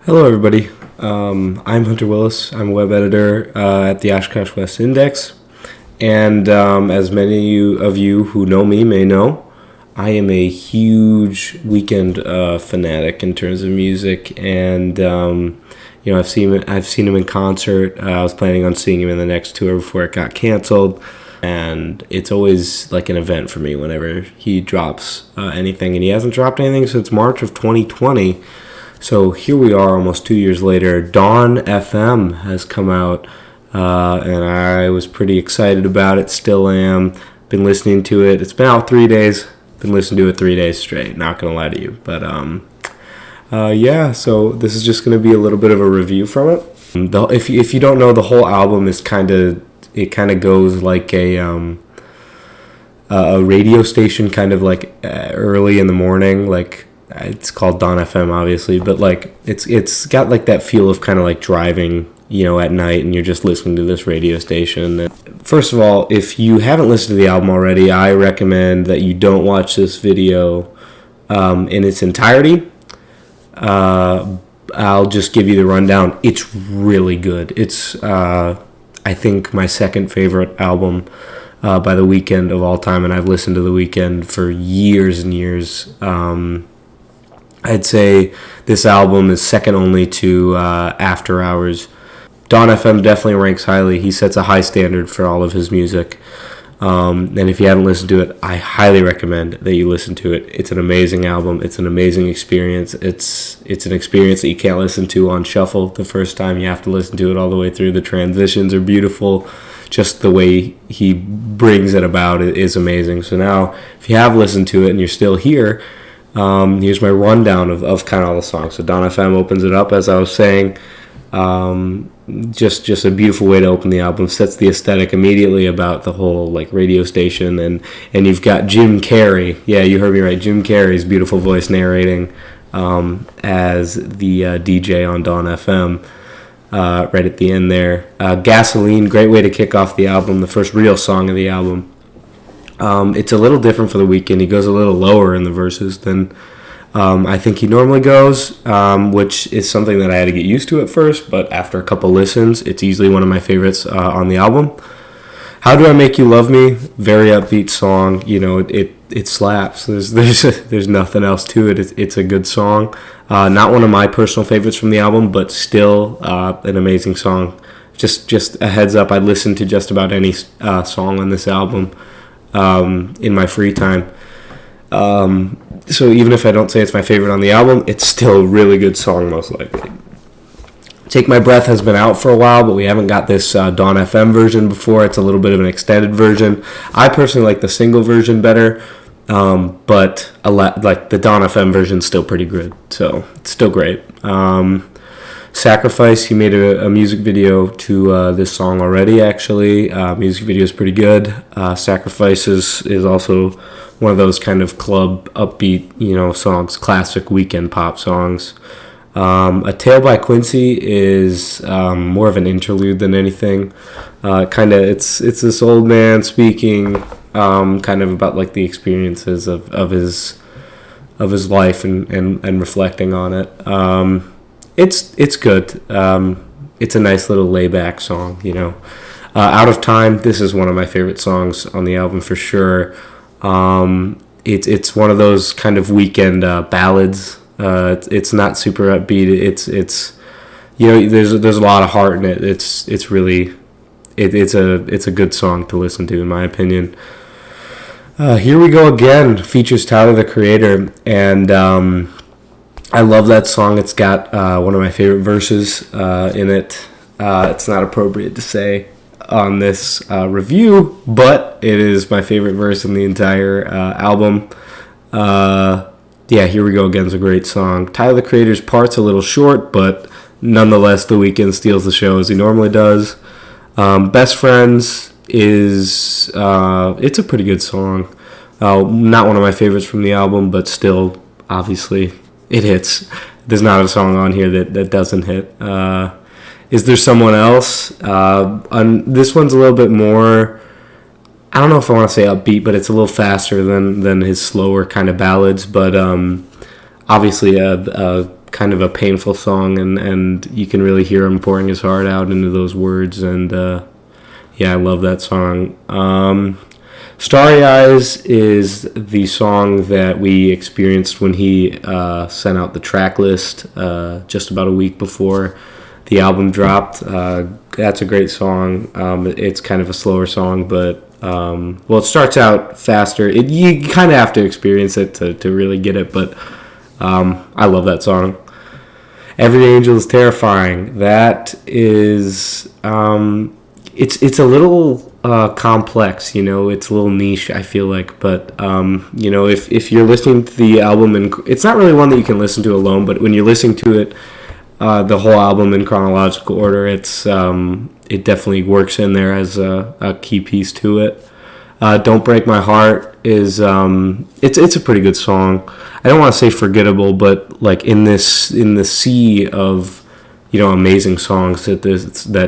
Hello, everybody. I'm Hunter Willis. I'm a web editor at the Oshkosh West Index. And as many of you who know me may know, I am a huge Weeknd fanatic in terms of music. And, I've seen him in concert. I was planning on seeing him in the next tour before it got canceled. And it's always like an event for me whenever he drops anything. And he hasn't dropped anything since March of 2020. So here we are almost 2 years later. Dawn FM has come out, and I was pretty excited about it, still am. Been listening to it. It's been out 3 days. Been listening to it 3 days straight, not going to lie to you. But so this is just going to be a little bit of a review from it. If you don't know, the whole album is kind of goes like a radio station, kind of like early in the morning, like. It's called Dawn FM, obviously, but like it's got like that feel of kind of like driving, at night, and you're just listening to this radio station. And first of all, if you haven't listened to the album already, I recommend that you don't watch this video in its entirety. I'll just give you the rundown. It's really good. It's I think my second favorite album by The Weeknd of all time, and I've listened to The Weeknd for years and years. I'd say this album is second only to After Hours. Dawn FM definitely ranks highly. He sets a high standard for all of his music. And if you haven't listened to it, I highly recommend that you listen to it. It's an amazing album. It's an amazing experience. It's an experience that you can't listen to on shuffle the first time. You have to listen to it all the way through. The transitions are beautiful. Just the way he brings it about is amazing. So now, if you have listened to it and you're still here, here's my rundown of kind of all the songs. So Dawn FM opens it up, as I was saying. Just a beautiful way to open the album. Sets the aesthetic immediately about the whole like radio station, and you've got Jim Carrey. Yeah, you heard me right. Jim Carrey's beautiful voice narrating as the DJ on Dawn FM. Right at the end there. Gasoline, great way to kick off the album. The first real song of the album. It's a little different for The Weeknd. He goes a little lower in the verses than I think he normally goes, which is something that I had to get used to at first, but after a couple listens, it's easily one of my favorites on the album. How Do I Make You Love Me? Very upbeat song. It slaps. There's nothing else to it. It's a good song. Not one of my personal favorites from the album, but still an amazing song. Just a heads up, I listen to just about any song on this album in my free time. So even if I don't say it's my favorite on the album, it's still a really good song, most likely. Take My Breath has been out for a while, but we haven't got this Dawn FM version before. It's a little bit of an extended version. I personally like the single version better, but like the Dawn FM version is still pretty good, so it's still great. Sacrifice, he made a music video to this song already, actually. Music video is pretty good. Sacrifice is also one of those kind of club upbeat, songs, classic Weeknd pop songs. A Tale by Quincy is more of an interlude than anything. It's this old man speaking kind of about like the experiences of his life and reflecting on it. It's good. It's a nice little layback song, Out of Time, this is one of my favorite songs on the album for sure. It's one of those kind of Weeknd ballads. It's not super upbeat. It's there's a lot of heart in it. It's really it's a good song to listen to, in my opinion. Here We Go Again features Tyler, the Creator, and I love that song. It's got one of my favorite verses in it. It's not appropriate to say on this review, but it is my favorite verse in the entire album. Here We Go Again is a great song. Tyler, the Creator's part's a little short, but nonetheless, The Weeknd steals the show as he normally does. Best Friends is it's a pretty good song. Not one of my favorites from the album, but still, obviously, it hits. There's not a song on here that doesn't hit. Is There Someone Else? This one's a little bit more, I don't know if I want to say upbeat, but it's a little faster than his slower kind of ballads. But obviously a kind of a painful song, and you can really hear him pouring his heart out into those words, and yeah, I love that song. Starry Eyes is the song that we experienced when he sent out the track list just about a week before the album dropped. That's a great song. It's kind of a slower song, but well, it starts out faster. You kind of have to experience it to really get it, but I love that song. Every Angel is Terrifying. That is, it's a little complex, you know. It's a little niche, I feel like, but you know, if you're listening to the album, and it's not really one that you can listen to alone, but when you're listening to it, the whole album in chronological order, it definitely works in there as a key piece to it. Don't Break My Heart is it's a pretty good song. I don't want to say forgettable, but like in the sea of, you know, amazing songs that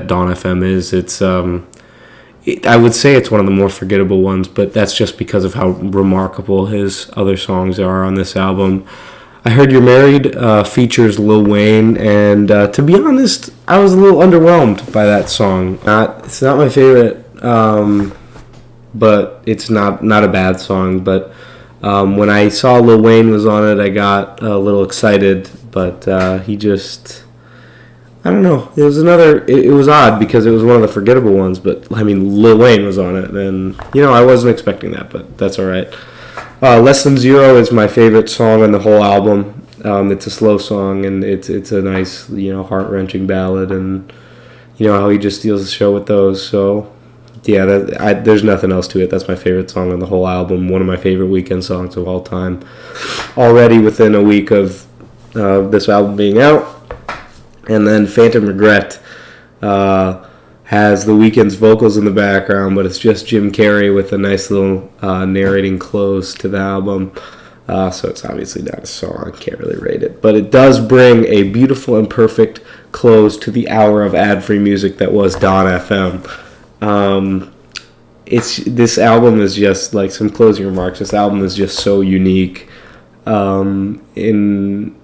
Dawn FM is, I would say it's one of the more forgettable ones, but that's just because of how remarkable his other songs are on this album. I Heard You're Married features Lil Wayne, and to be honest, I was a little underwhelmed by that song. It's not my favorite, but it's not a bad song. But when I saw Lil Wayne was on it, I got a little excited, but he just... I don't know. It was odd because it was one of the forgettable ones, but I mean, Lil Wayne was on it, and you know, I wasn't expecting that, but that's all right. Less Than Zero is my favorite song on the whole album. It's a slow song, and it's a nice, you know, heart-wrenching ballad, and you know how he just steals the show with those. So yeah, there's nothing else to it. That's my favorite song on the whole album. One of my favorite Weeknd songs of all time. Already within a week of this album being out. And then Phantom Regret has The Weeknd's vocals in the background, but it's just Jim Carrey with a nice little narrating close to the album. So it's obviously not a song. I can't really rate it. But it does bring a beautiful and perfect close to the hour of ad-free music that was Dawn FM. This album is just, like, some closing remarks. This album is just so unique in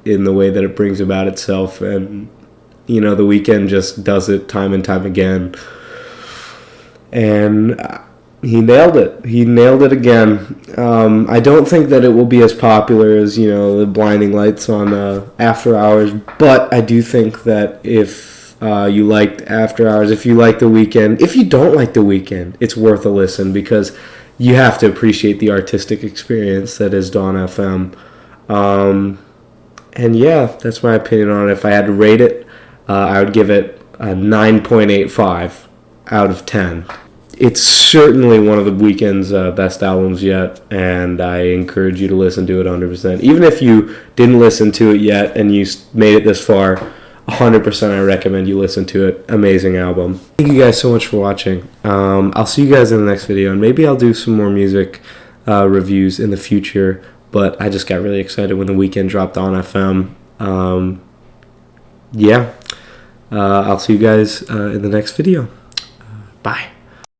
the way that it brings about itself, and you know, The Weeknd just does it time and time again. And he nailed it. He nailed it again. I don't think that it will be as popular as, you know, the Blinding Lights on After Hours, but I do think that if you liked After Hours, if you like The Weeknd, if you don't like The Weeknd, it's worth a listen because you have to appreciate the artistic experience that is Dawn FM. And yeah, that's my opinion on it. If I had to rate it, I would give it a 9.85 out of 10. It's certainly one of the Weeknd's best albums yet, and I encourage you to listen to it 100%. Even if you didn't listen to it yet and you made it this far, 100% I recommend you listen to it. Amazing album. Thank you guys so much for watching. I'll see you guys in the next video, and maybe I'll do some more music reviews in the future, but I just got really excited when The Weeknd dropped on FM. Yeah. I'll see you guys in the next video. Bye.